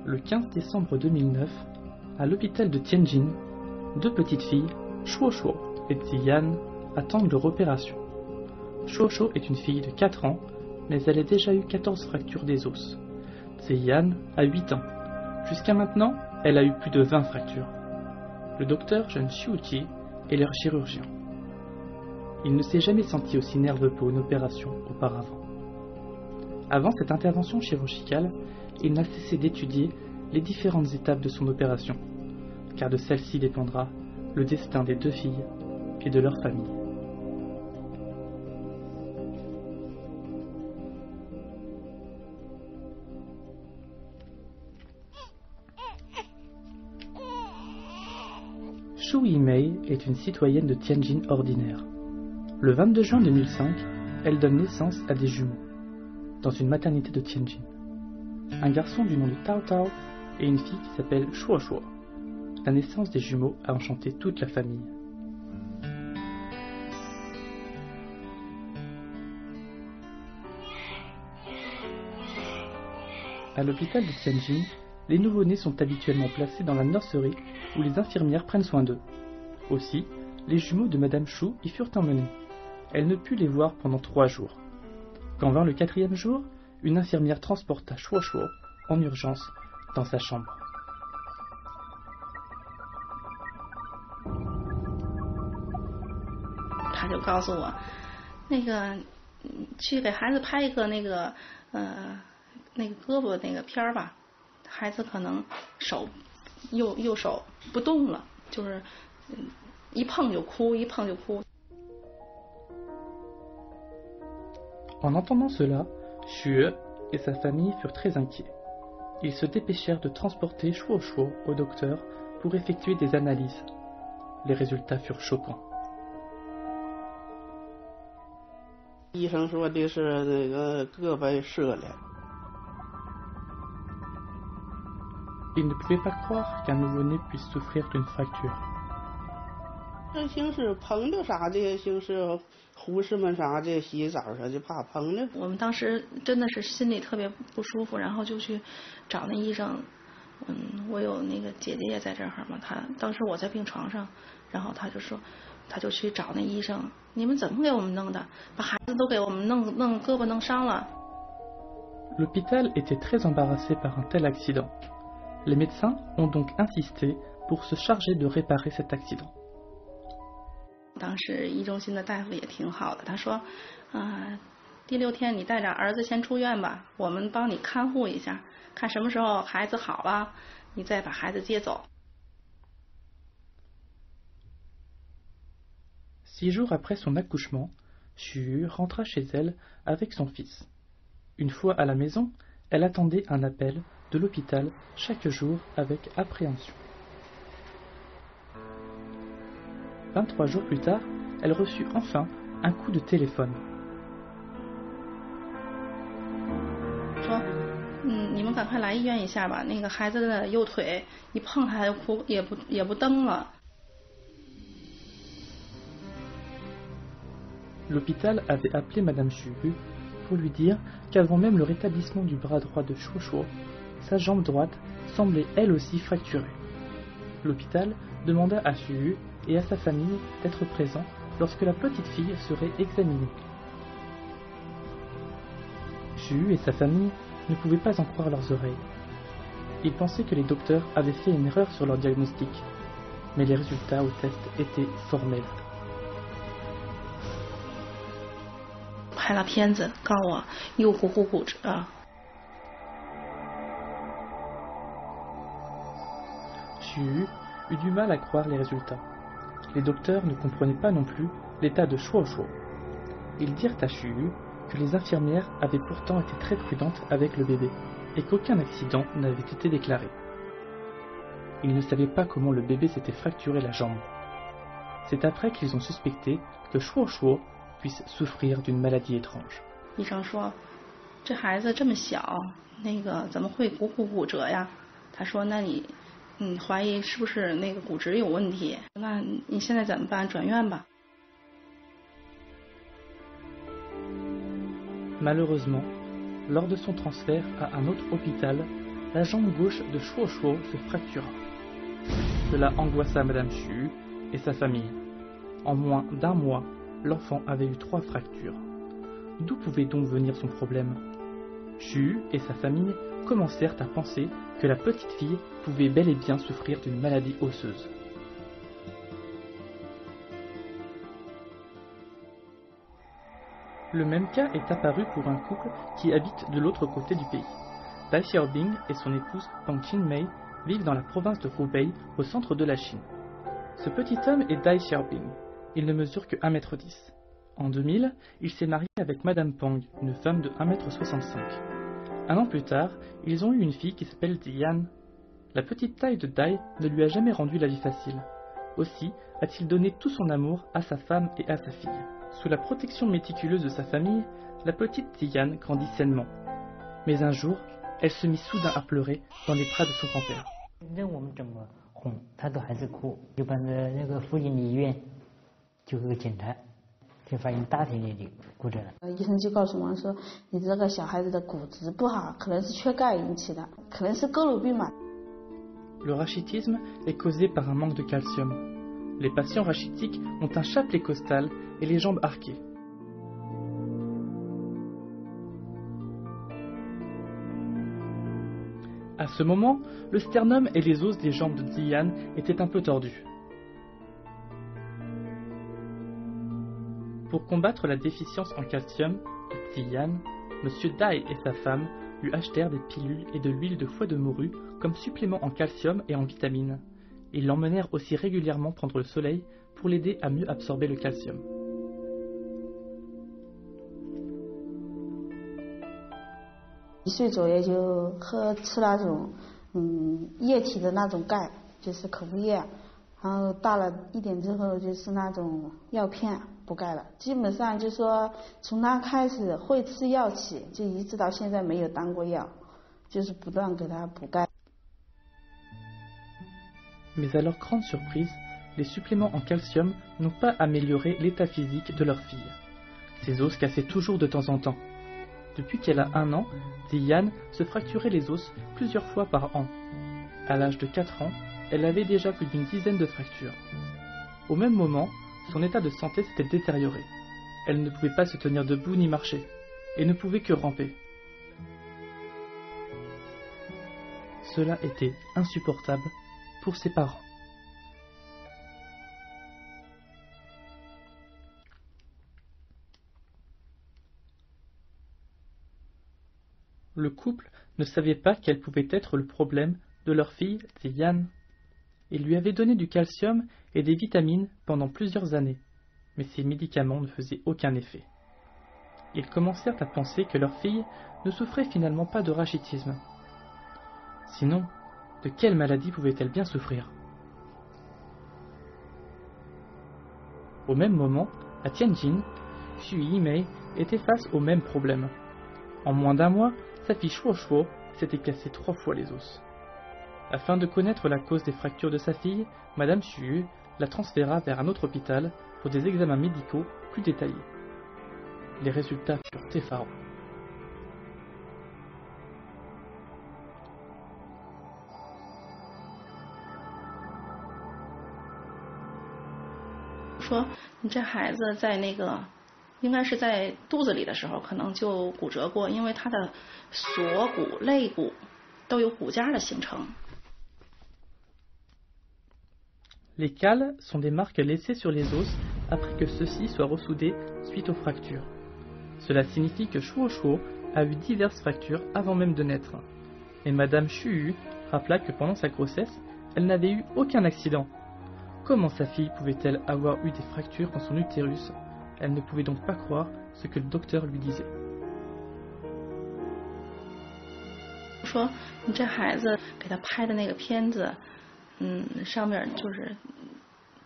Le 15 décembre 2009, à l'hôpital de Tianjin, deux petites filles, Shuo Shuo et Ziyan, attendent leur opération. Shuo Shuo est une fille de 4 ans, mais elle a déjà eu 14 fractures des os. Ziyan a 8 ans. Jusqu'à maintenant, elle a eu plus de 20 fractures. Le docteur Zheng Xiuqi est leur chirurgien. Il ne s'est jamais senti aussi nerveux pour une opération auparavant. Avant cette intervention chirurgicale, il n'a cessé d'étudier les différentes étapes de son opération, car de celle-ci dépendra le destin des deux filles et de leur famille. Xu Yimei est une citoyenne de Tianjin ordinaire. Le 22 juin 2005, elle donne naissance à des jumeaux, dans une maternité de Tianjin. Un garçon du nom de Tao Tao et une fille qui s'appelle Shuo Shuo. La naissance des jumeaux a enchanté toute la famille. À l'hôpital de Tianjin, les nouveau-nés sont habituellement placés dans la nurserie où les infirmières prennent soin d'eux. Aussi, les jumeaux de Madame Shu y furent emmenés. Elle ne put les voir pendant 3 jours. Quand vint le 4e jour, une infirmière transporta Shuo Shuo en urgence dans sa chambre. 他就告诉我，去给孩子拍一个胳膊那个片儿吧，孩子可能右手不动了，就是一碰就哭，一碰就哭。 En entendant cela, Xue et sa famille furent très inquiets. Ils se dépêchèrent de transporter Shuo Shuo au docteur pour effectuer des analyses. Les résultats furent choquants. 医生说的是这个胳膊折了。 Ils ne pouvaient pas croire qu'un nouveau-né puisse souffrir d'une fracture. 这形式碰着啥的，形式护士们啥的洗澡啥的，怕碰着。我们当时真的是心里特别不舒服，然后就去找那医生。我有那个姐姐也在这儿嘛，当时我在病床上，然后他就去找那医生，你们怎么给我们弄的？把孩子都给我们弄胳膊弄伤了。 L'hôpital était très embarrassé par un tel accident. Les médecins ont donc insisté pour se charger de réparer cet accident. 当时医中心的大夫也挺好的，他说，第6天你带着儿子先出院吧，我们帮你看护一下，看什么时候孩子好了，你再把孩子接走。 6 jours après son accouchement, Xu rentra chez elle avec son fils. Une fois à la maison, elle attendait un appel de l'hôpital chaque jour avec appréhension. 23 jours plus tard, elle reçut enfin un coup de téléphone. 说，你们赶快来医院一下吧，那个孩子的右腿一碰他就哭，也不蹬了。 L'hôpital avait appelé Madame Xu pour lui dire qu'avant même le rétablissement du bras droit de Shuo Shuo, sa jambe droite semblait elle aussi fracturée. L'hôpital demanda à Xu et à sa famille d'être présents lorsque la petite fille serait examinée. Xu et sa famille ne pouvaient pas en croire leurs oreilles. Ils pensaient que les docteurs avaient fait une erreur sur leur diagnostic, mais les résultats au test étaient formels. 拍了片子，告诉我右股骨骨折。 Xu eut du mal à croire les résultats. Les docteurs ne comprenaient pas non plus l'état de Shuo Shuo. Ils dirent à Xu que les infirmières avaient pourtant été très prudentes avec le bébé et qu'aucun accident n'avait été déclaré. Ils ne savaient pas comment le bébé s'était fracturé la jambe. C'est après qu'ils ont suspecté que Shuo Shuo puisse souffrir d'une maladie étrange. 医生说，这孩子这么小，怎么会骨折呀？他说，那你怀疑是不是那个骨质有问题？那你现在怎么办？转院吧。 Malheureusement, lors de son transfert à un autre hôpital, la jambe gauche de Shuo Shuo se fractura. Cela angoissa Madame Xu et sa famille. En moins d'un mois, l'enfant avait eu 3 fractures. D'où pouvait donc venir son problème? Xu et sa famille commencèrent à penser que la petite fille pouvait bel et bien souffrir d'une maladie osseuse. Le même cas est apparu pour un couple qui habite de l'autre côté du pays. Dai Xiaobing et son épouse Pang Qinmei vivent dans la province de Hubei, au centre de la Chine. Ce petit homme est Dai Xiaobing. Il ne mesure que 1,10 m. En 2000, il s'est marié avec Madame Pang, une femme de 1,65 m. Un an plus tard, ils ont eu une fille qui s'appelle Ziyan. La petite taille de Dai ne lui a jamais rendu la vie facile. Aussi a-t-il donné tout son amour à sa femme et à sa fille. Sous la protection méticuleuse de sa famille, la petite Ziyan grandit sainement. Mais un jour, elle se mit soudain à pleurer dans les bras de son grand-père. 医生就告诉我说，你这个小孩子的骨质不好，可能是缺钙引起的，可能是佝偻病嘛。 Le rachitisme est causé par un manque de calcium. Les patients rachitiques ont un chapelet costal et les jambes arquées. À ce moment, le sternum et les os des jambes de Ziyan étaient un peu tordus. Pour combattre la déficience en calcium de Ziyan, M. Dai et sa femme lui achetèrent des pilules et de l'huile de foie de morue comme supplément en calcium et en vitamines. Ils l'emmenèrent aussi régulièrement prendre le soleil pour l'aider à mieux absorber le calcium.1岁左右就吃那种液体的那种钙，就是口服液，然后大了一点之后就是那种药片补钙了。基本上就说从他开始会吃药起，就一直到现在没有当过药，就是不断给他补钙。 Mais à leur grande surprise, les suppléments en calcium n'ont pas amélioré l'état physique de leur fille. Ses os cassaient toujours de temps en temps. Depuis qu'elle a 1 an, Ziyan se fracturait les os plusieurs fois par an. À l'âge de 4 ans, elle avait déjà plus d'une dizaine de fractures. Au même moment, son état de santé s'était détérioré. Elle ne pouvait pas se tenir debout ni marcher, et ne pouvait que ramper. Cela était insupportable pour ses parents. Le couple ne savait pas quel pouvait être le problème de leur fille Ziyan. Il lui avait donné du calcium et des vitamines pendant plusieurs années, mais ces médicaments ne faisaient aucun effet. Ils commencèrent à penser que leur fille ne souffrait finalement pas de rachitisme. Sinon, de quelle maladie pouvait-elle bien souffrir? Au même moment, à Tianjin, Xu Yimei était face au même problème. En moins d'1 mois, sa fille Shuo Shuo s'était cassé 3 fois les os. Afin de connaître la cause des fractures de sa fille, Madame Xu la transféra vers un autre hôpital pour des examens médicaux plus détaillés. Les résultats furent effarants.說你這孩子在那個應該是在肚子裡的時候可能就骨折過，因為他的鎖骨、肋骨都有骨架的形成。 Les cales sont des marques laissées sur les os après que ceux-ci soient ressoudés suite aux fractures. Cela signifie que Shuo Shuo a eu diverses fractures avant même de naître. Et Madame Xu rappela que pendant sa grossesse, elle n'avait eu aucun accident. Comment sa fille pouvait-elle avoir eu des fractures dans son utérus? Elle ne pouvait donc pas croire ce que le docteur lui disait. 說你這孩子給他拍的那個片子，上面就是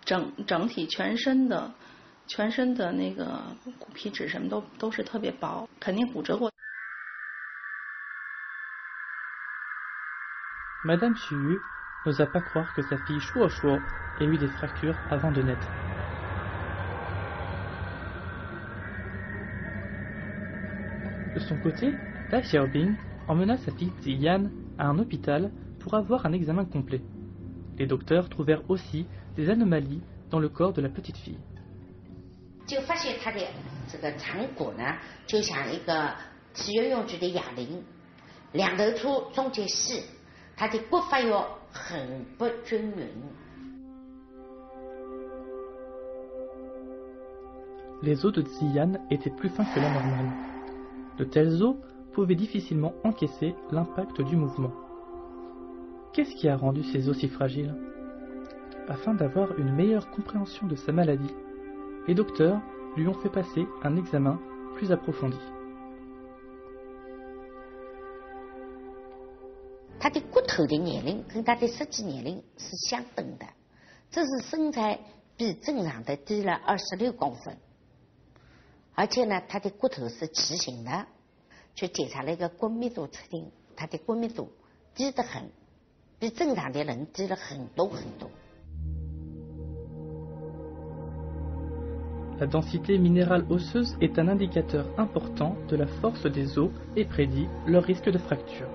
整體全身的那個骨皮質什麼都是特別薄，肯定骨折過。 Madame Xu n'osa pas croire que sa fille Shuo Shuo ait eu des fractures avant de naître. De son côté, Dai Xiaobing emmena sa fille Ziyan à un hôpital pour avoir un examen complet. Les docteurs trouvèrent aussi des anomalies dans le corps de la petite fille. 就发现她的这个肠骨呢，就像一个体育用具的哑铃，两头粗，中间细，她的骨发育很不均匀。 Les os de Xian étaient plus fins que la normale. De tels os pouvaient difficilement encaisser l'impact du mouvement. Qu'est-ce qui a rendu ces os si fragiles? Afin d'avoir une meilleure compréhension de sa maladie, les docteurs lui ont fait passer un examen plus approfondi. 他的骨头的年龄跟他的实际年龄是相等的，这是身材比正常的低了26公分，而且呢，他的骨头是畸形的，去检查了一个骨密度测定，他的骨密度低得很，比正常的人低了很多很多。 La densité minérale osseuse est un indicateur important de la force des os et prédit leur risque de fracture.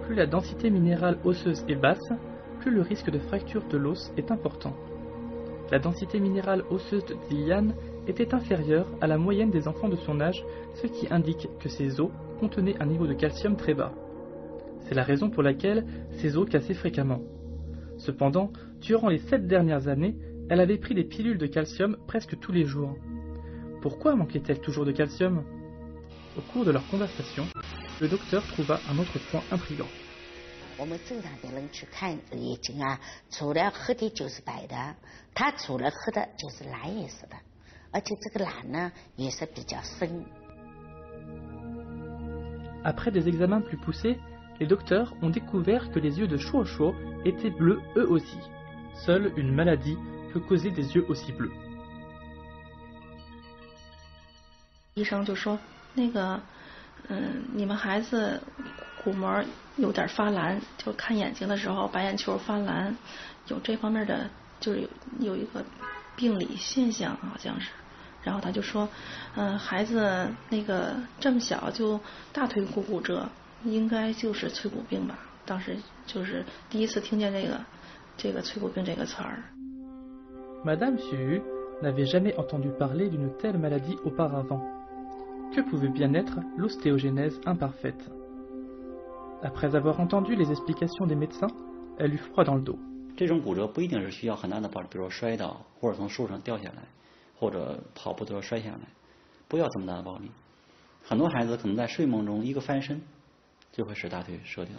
Plus la densité minérale osseuse est basse, plus le risque de fracture de l'os est important. La densité minérale osseuse de Xian était inférieure à la moyenne des enfants de son âge, ce qui indique que ses os contenaient un niveau de calcium très bas. C'est la raison pour laquelle ses os cassaient fréquemment. Cependant, durant les 7 dernières années, elle avait pris des pilules de calcium presque tous les jours. Pourquoi manquait-elle toujours de calcium? Au cours de leur conversation, le docteur trouva un autre point intrigant. 我们正常的人去看眼睛啊，除了黑的就是白的，它除了黑的就是蓝颜色的，而且这个蓝呢也是比较深。 Après des examens plus poussés, les docteurs ont découvert que les yeux de Shuo étaient bleus eux aussi. Seule une maladie peut causer des yeux aussi bleus. 医生就说那个，你们孩子骨膜有点发蓝，就看眼睛的时候白眼球发蓝，有这方面的，就是有一个病理现象好像是。然后他就说，孩子那个这么小就大腿骨折，应该就是脆骨病吧。当时就是第一次听见这个脆骨病这个词儿。 Madame Xu n'avait jamais entendu parler d'une telle maladie auparavant. Que pouvait bien être l'ostéogenèse imparfaite? Après avoir entendu les explications des médecins, elle eut froid dans le dos. 这种骨折不一定是需要很大的暴力，比如说摔倒，或者从树上掉下来，或者跑步都要摔下来，不要这么大的暴力。很多孩子可能在睡梦中一个翻身，就会使大腿折掉，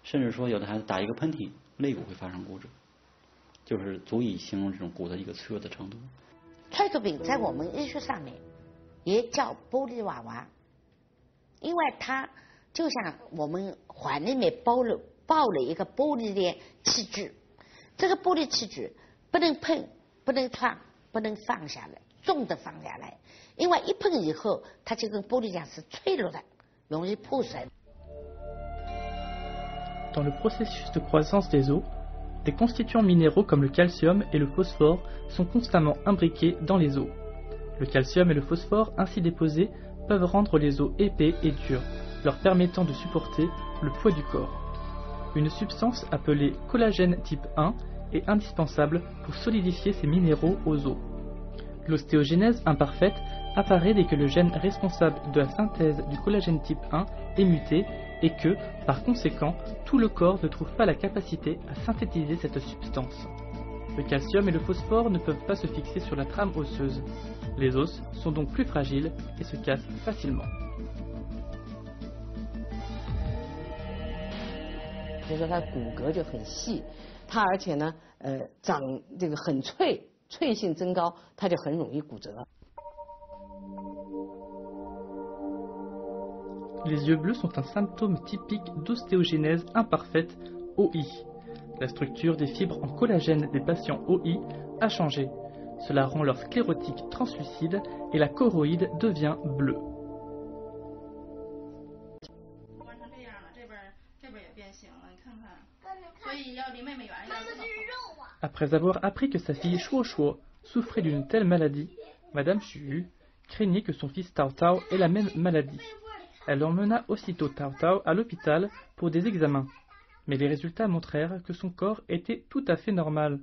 甚至说有的孩子打一个喷嚏，肋骨会发生骨折。 就是足以形容这种骨的一个脆弱的程度。脆骨病在我们医学上面也叫玻璃娃娃，因为它就像我们怀里面抱了一个玻璃的器具，这个玻璃器具不能碰、不能撞、不能放下来，重的放下来，因为一碰以后，它就跟玻璃一样是脆弱的，容易破损。 Dans le processus de croissance des os, des constituants minéraux comme le calcium et le phosphore sont constamment imbriqués dans les os. Le calcium et le phosphore ainsi déposés peuvent rendre les os épais et durs, leur permettant de supporter le poids du corps. Une substance appelée collagène type 1 est indispensable pour solidifier ces minéraux aux os. L'ostéogenèse imparfaite apparaît dès que le gène responsable de la synthèse du collagène type 1 est muté et que, par conséquent, tout le corps ne trouve pas la capacité à synthétiser cette substance. Le calcium et le phosphore ne peuvent pas se fixer sur la trame osseuse. Les os sont donc plus fragiles et se cassent facilement. 就说它骨骼就很细，它而且呢，长这个很脆，脆性增高，它就很容易骨折。 Les yeux bleus sont un symptôme typique d'ostéogenèse imparfaite OI. La structure des fibres en collagène des patients OI a changé. Cela rend leur sclérotique translucide et la choroïde devient bleue. Après avoir appris que sa fille Shuo souffrait d'une telle maladie, Madame Xu craignait que son fils Tao Tao ait la même maladie. Elle emmena aussitôt Tao Tao à l'hôpital pour des examens. Mais les résultats montrèrent que son corps était tout à fait normal.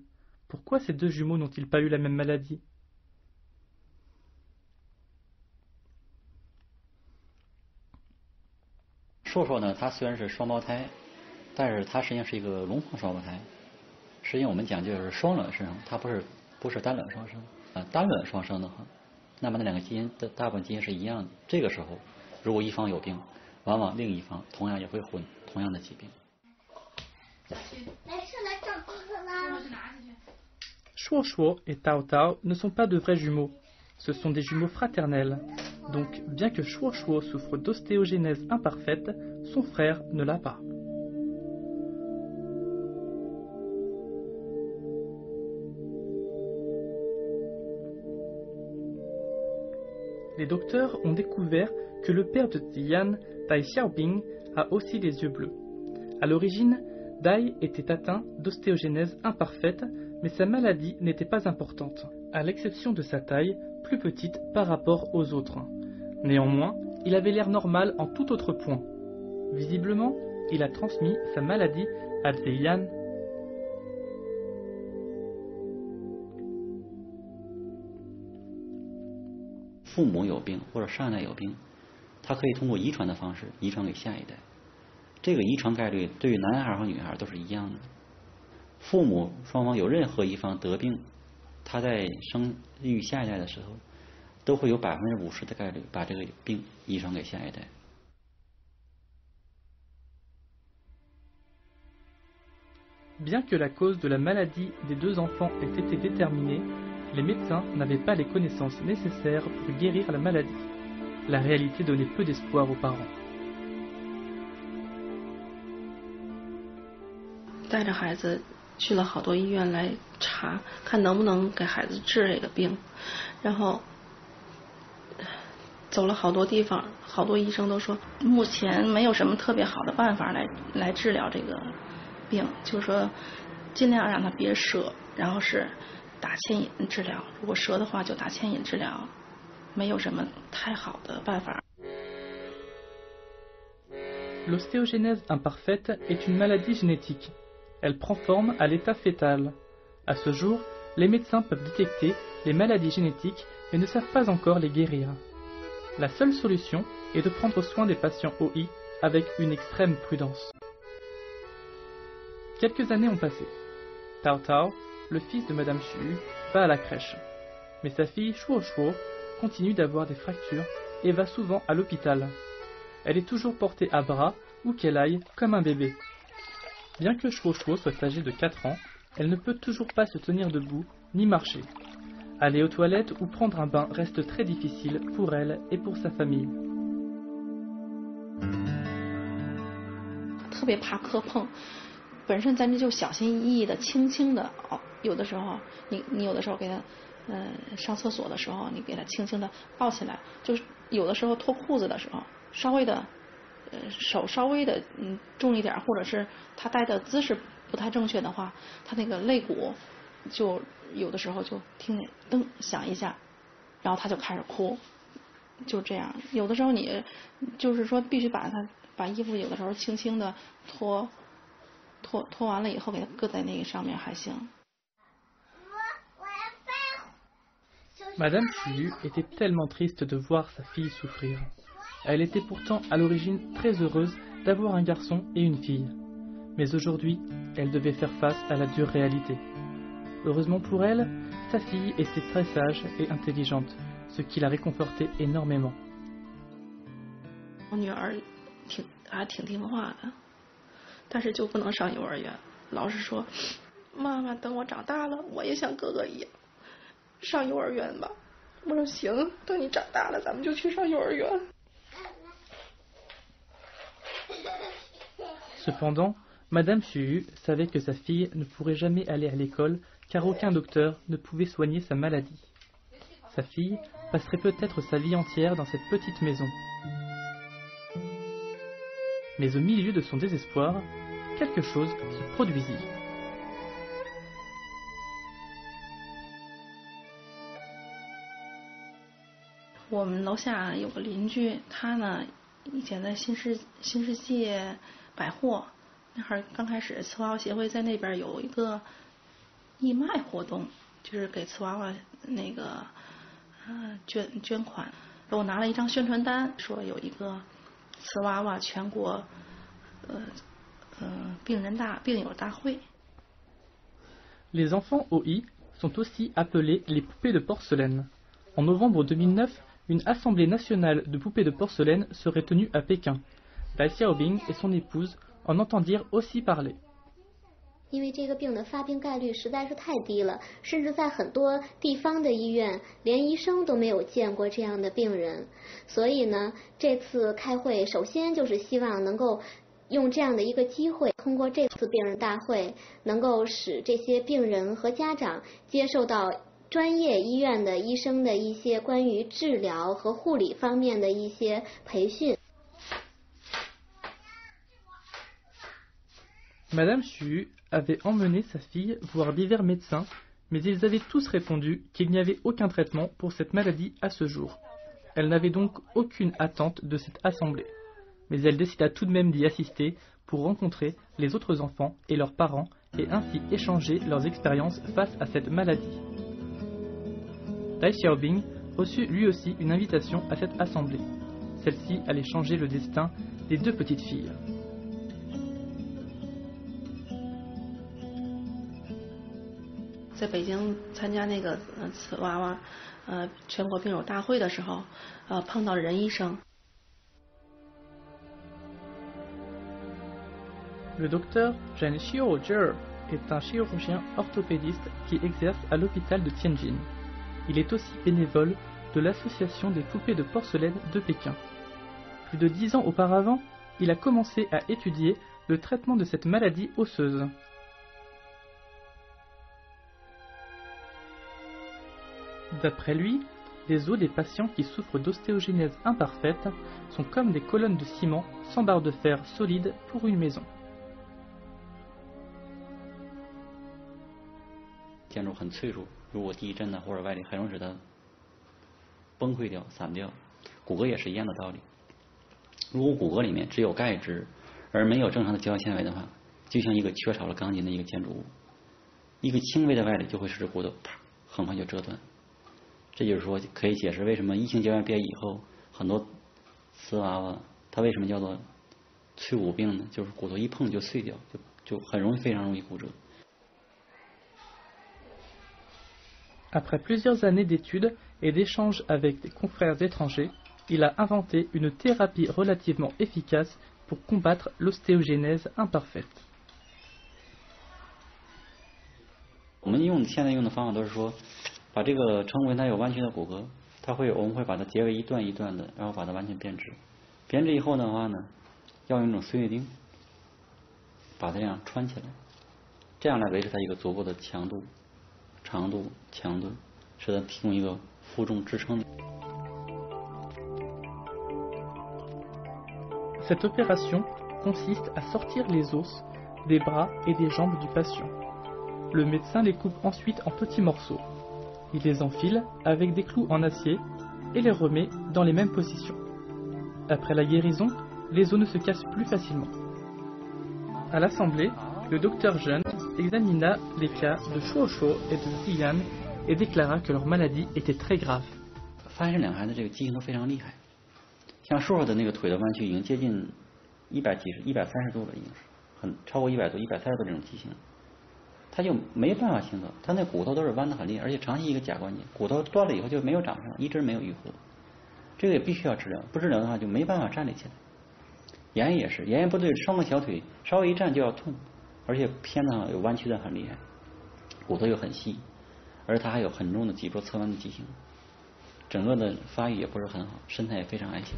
Pourquoi ces deux jumeaux n'ont-ils pas eu la même maladie?硕硕呢，他虽然是双胞胎，但是他实际上是一个龙凤双胞胎。实际上我们讲就是双卵生，它不是单卵双生啊。单卵双生的话，那么那两个基因的大部分基因是一样的。这个时候，如果一方有病，往往另一方同样也会混同样的疾病。Shuo Shuo et Tao Tao ne sont pas de vrais jumeaux. Ce sont des jumeaux fraternels. Donc, bien que Shuo Shuo souffre d'ostéogenèse imparfaite, son frère ne l'a pas. Les docteurs ont découvert que le père de Ziyan, Dai Xiaoping, a aussi les yeux bleus. À l'origine, Dai était atteint d'ostéogenèse imparfaite, mais sa maladie n'était pas importante, à l'exception de sa taille, plus petite par rapport aux autres. Néanmoins, il avait l'air normal en tout autre point. Visiblement, il a transmis sa maladie à Ziyan. « 父母有病或者上一代有病，它可以通过遗传的方式遗传给下一代。这个遗传概率对于男孩和女孩都是一样的。父母双方有任何一方得病，他在生育下一代的时候，都会有50%的概率把这个病遗传给下一代。Bien que la cause de la maladie des deux enfants ait été déterminée, les médecins n'avaient pas les connaissances nécessaires pour guérir la maladie. La réalité donnait peu d'espoir aux parents. 带着孩子去了好多医院来查，看能不能给孩子治这个病，然后走了好多地方，好多医生都说目前没有什么特别好的办法来治疗这个病，就是说尽量让他别折，然后是打牵引治疗，如果折的话就打牵引治疗，没有什么太好的办法。L'ostéogenèse imparfaite est une maladie génétique. Elle prend forme à l'état fœtal. À ce jour, les médecins peuvent détecter les maladies génétiques mais ne savent pas encore les guérir. La seule solution est de prendre soin des patients OI avec une extrême prudence. Quelques années ont passé. Tao Tao, le fils de Madame Xu, va à la crèche. Mais sa fille Shuo Shuo continue d'avoir des fractures et va souvent à l'hôpital. Elle est toujours portée à bras où qu'elle aille comme un bébé. Bien que Shuo Shuo soit âgée de 4 ans, elle ne peut toujours pas se tenir debout ni marcher. Aller aux toilettes ou prendre un bain reste très difficile pour elle et pour sa famille. 特别怕磕碰，本身咱们就小心翼翼的、轻轻的，有的时候你有的时候给他上厕所的时候，你给他轻轻的抱起来，就是有的时候脱裤子的时候，稍微的手稍微的重一点，或者是他待的姿势不太正确的话，他那个肋骨就有的时候就听见噔响一下，然后他就开始哭，就这样。有的时候你就是说必须把衣服有的时候轻轻的脱完了以后给他搁在那个上面还行。Madame Xu était tellement triste de voir sa fille souffrir. Elle était pourtant à l'origine très heureuse d'avoir un garçon et une fille. Mais aujourd'hui, elle devait faire face à la dure réalité. Heureusement pour elle, sa fille était très sage et intelligente, ce qui la réconfortait énormément. 我女儿还挺听话的，但是就不能上幼儿园。老师说，妈妈等我长大了，我也像哥哥一样上幼儿园吧。我说行，等你长大了，咱们就去上幼儿园。Cependant, Madame Xu savait que sa fille ne pourrait jamais aller à l'école car aucun docteur ne pouvait soigner sa maladie. Sa fille passerait peut-être sa vie entière dans cette petite maison. Mais au milieu de son désespoir, quelque chose se produisit. 我们楼下有个邻居，他呢以前的新世界百货那会儿刚开始，瓷娃娃协会在那边有一个义卖活动，就是给瓷娃娃那个捐款。我拿了一张宣传单，说有一个瓷娃娃全国病友大会。Les enfants OI sont aussi appelés les poupées de porcelaine. En novembre 2009, une assemblée nationale de poupées de porcelaine serait tenue à Pékin. Dai Xiaobing et son épouse en entendirent aussi parler. 因为这个病的发病概率实在是太低了，甚至在很多地方的医院，连医生都没有见过这样的病人。所以呢，这次开会首先就是希望能够用这样的一个机会，通过这次病人大会，能够使这些病人和家长接受到专业医院的医生的一些关于治疗和护理方面的一些培训。Madame Xu avait emmené sa fille voir divers médecins, mais ils avaient tous répondu qu'il n'y avait aucun traitement pour cette maladie à ce jour. Elle n'avait donc aucune attente de cette assemblée, mais elle décida tout de même d'y assister pour rencontrer les autres enfants et leurs parents et ainsi échanger leurs expériences face à cette maladie. Dai Xiaobing reçut lui aussi une invitation à cette assemblée. Celle-ci allait changer le destin des deux petites filles. 在北京参加那个瓷娃娃全国病友大会的时候，碰到任医生。Le docteur Zheng Xiaozhe est un chirurgien orthopédiste qui exerce à l'hôpital de Tianjin. Il est aussi bénévole de l'association des poupées de porcelaine de Pékin. Plus de 10 ans auparavant, il a commencé à étudier le traitement de cette maladie osseuse. D'après lui, les os des patients qui souffrent d'ostéogenèse imparfaite sont comme des colonnes de ciment sans barre de fer solide pour une maison. 建筑很脆弱，如果地震呢或者外力很容易使它崩溃掉、散掉。骨骼也是一样的道理。如果骨骼里面只有钙质而没有正常的胶纤维的话，就像一个缺少了钢筋的一个建筑物，一个轻微的外力就会使骨头啪很快就折断。这就是说，可以解释为什么异性胶原变异以后，很多瓷娃娃它为什么叫做脆骨病呢？就是骨头一碰就碎掉，就很容易，非常容易骨折。Après plusieurs années d'études et d'échanges avec des confrères étrangers, il a inventé une thérapie relativement efficace pour combattre l'ostéogenèse imparfaite. 我们现在用的方法都是说，把这个称为它有弯曲的骨骼，我们会把它结为一段一段的，然后把它完全编织。编织以后的话呢，要用一种碎叶钉，把它这样穿起来，这样来维持它一个足够的强度、长度、强度，使它提供一个负重支撑。Cette opération consiste à sortir les os des bras et des jambes du patient. Le médecin les coupe ensuite en petits morceaux. Il les enfile avec des clous en acier et les remet dans les mêmes positions. Après la guérison, les os ne se cassent plus facilement. À l'assemblée, le docteur Zheng examina les cas de Shuoshuo et de Ziyan et déclara que leur maladie était très grave. 发现两个孩子这个畸形都非常厉害，像硕硕的那个腿的弯曲已经接近130度了，已经是很超过100度、130度这种畸形，他就没办法行走，他那骨头都是弯得很厉害，而且长期一个假关节，骨头断了以后就没有长上，一直没有愈合，这个也必须要治疗，不治疗的话就没办法站立起来。妍妍也是，妍妍不对，双个小腿稍微一站就要痛，而且偏的有弯曲的很厉害，骨头又很细，而他还有很重的脊椎侧弯的畸形，整个的发育也不是很好，身材也非常矮小。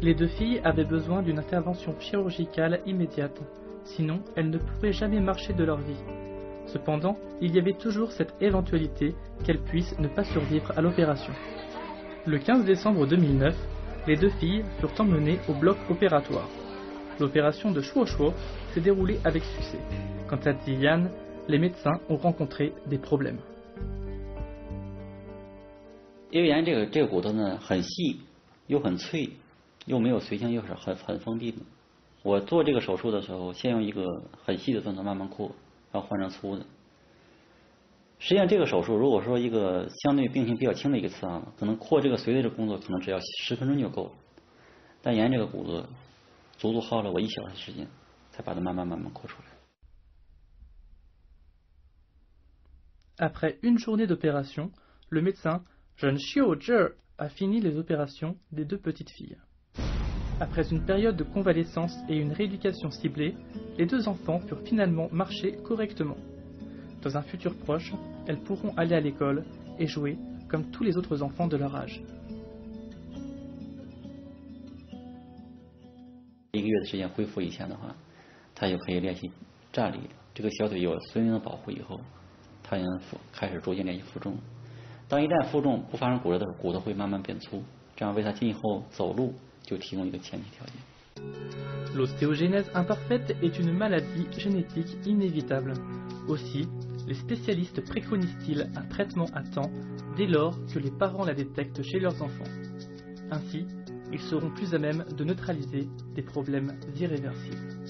Les deux filles avaient besoin d'une intervention chirurgicale immédiate, sinon elles ne pourraient jamais marcher de leur vie. Cependant, il y avait toujours cette éventualité qu'elles puissent ne pas survivre à l'opération. Le 15 décembre 2009, les deux filles furent emmenées au bloc opératoire. L'opération de Shuoshuo s'est déroulée avec succès. Quant à Ziyan, les médecins ont rencontré des problèmes. 因为沿这个骨头呢很细，又很脆，又没有髓性，又是很封闭的。我做这个手术的时候，先用一个很细的钻头慢慢扩，然后换成粗的。实际上这个手术如果说一个相对病情比较轻的一个刺啊，可能扩这个髓的这个工作可能只要10分钟就够了，但沿这个骨子足足耗了我1小时时间，才把它慢慢扩出来。 Après une journée d'opération, le médecin John Schioger a fini les opérations des 2 petites filles. Après une période de convalescence et une rééducation ciblée, les 2 enfants purent finalement marcher correctement. Dans un futur proche, elles pourront aller à l'école et jouer comme tous les autres enfants de leur âge. 1个月的时间恢复以前的话，他就可以练习站立。这个小腿有了孙灵的保护以后，他也能开始逐渐练习负重。当一旦负重不发生骨折的时候，骨头会慢慢变粗，这样为他今后走路就提供一个前提条件。 L'ostéogenèse imparfaite est une maladie génétique inévitable. Aussi, les spécialistes préconisent-ils un traitement à temps dès lors que les parents la détectent chez leurs enfants. Ainsi, ils seront plus à même de neutraliser des problèmes irréversibles.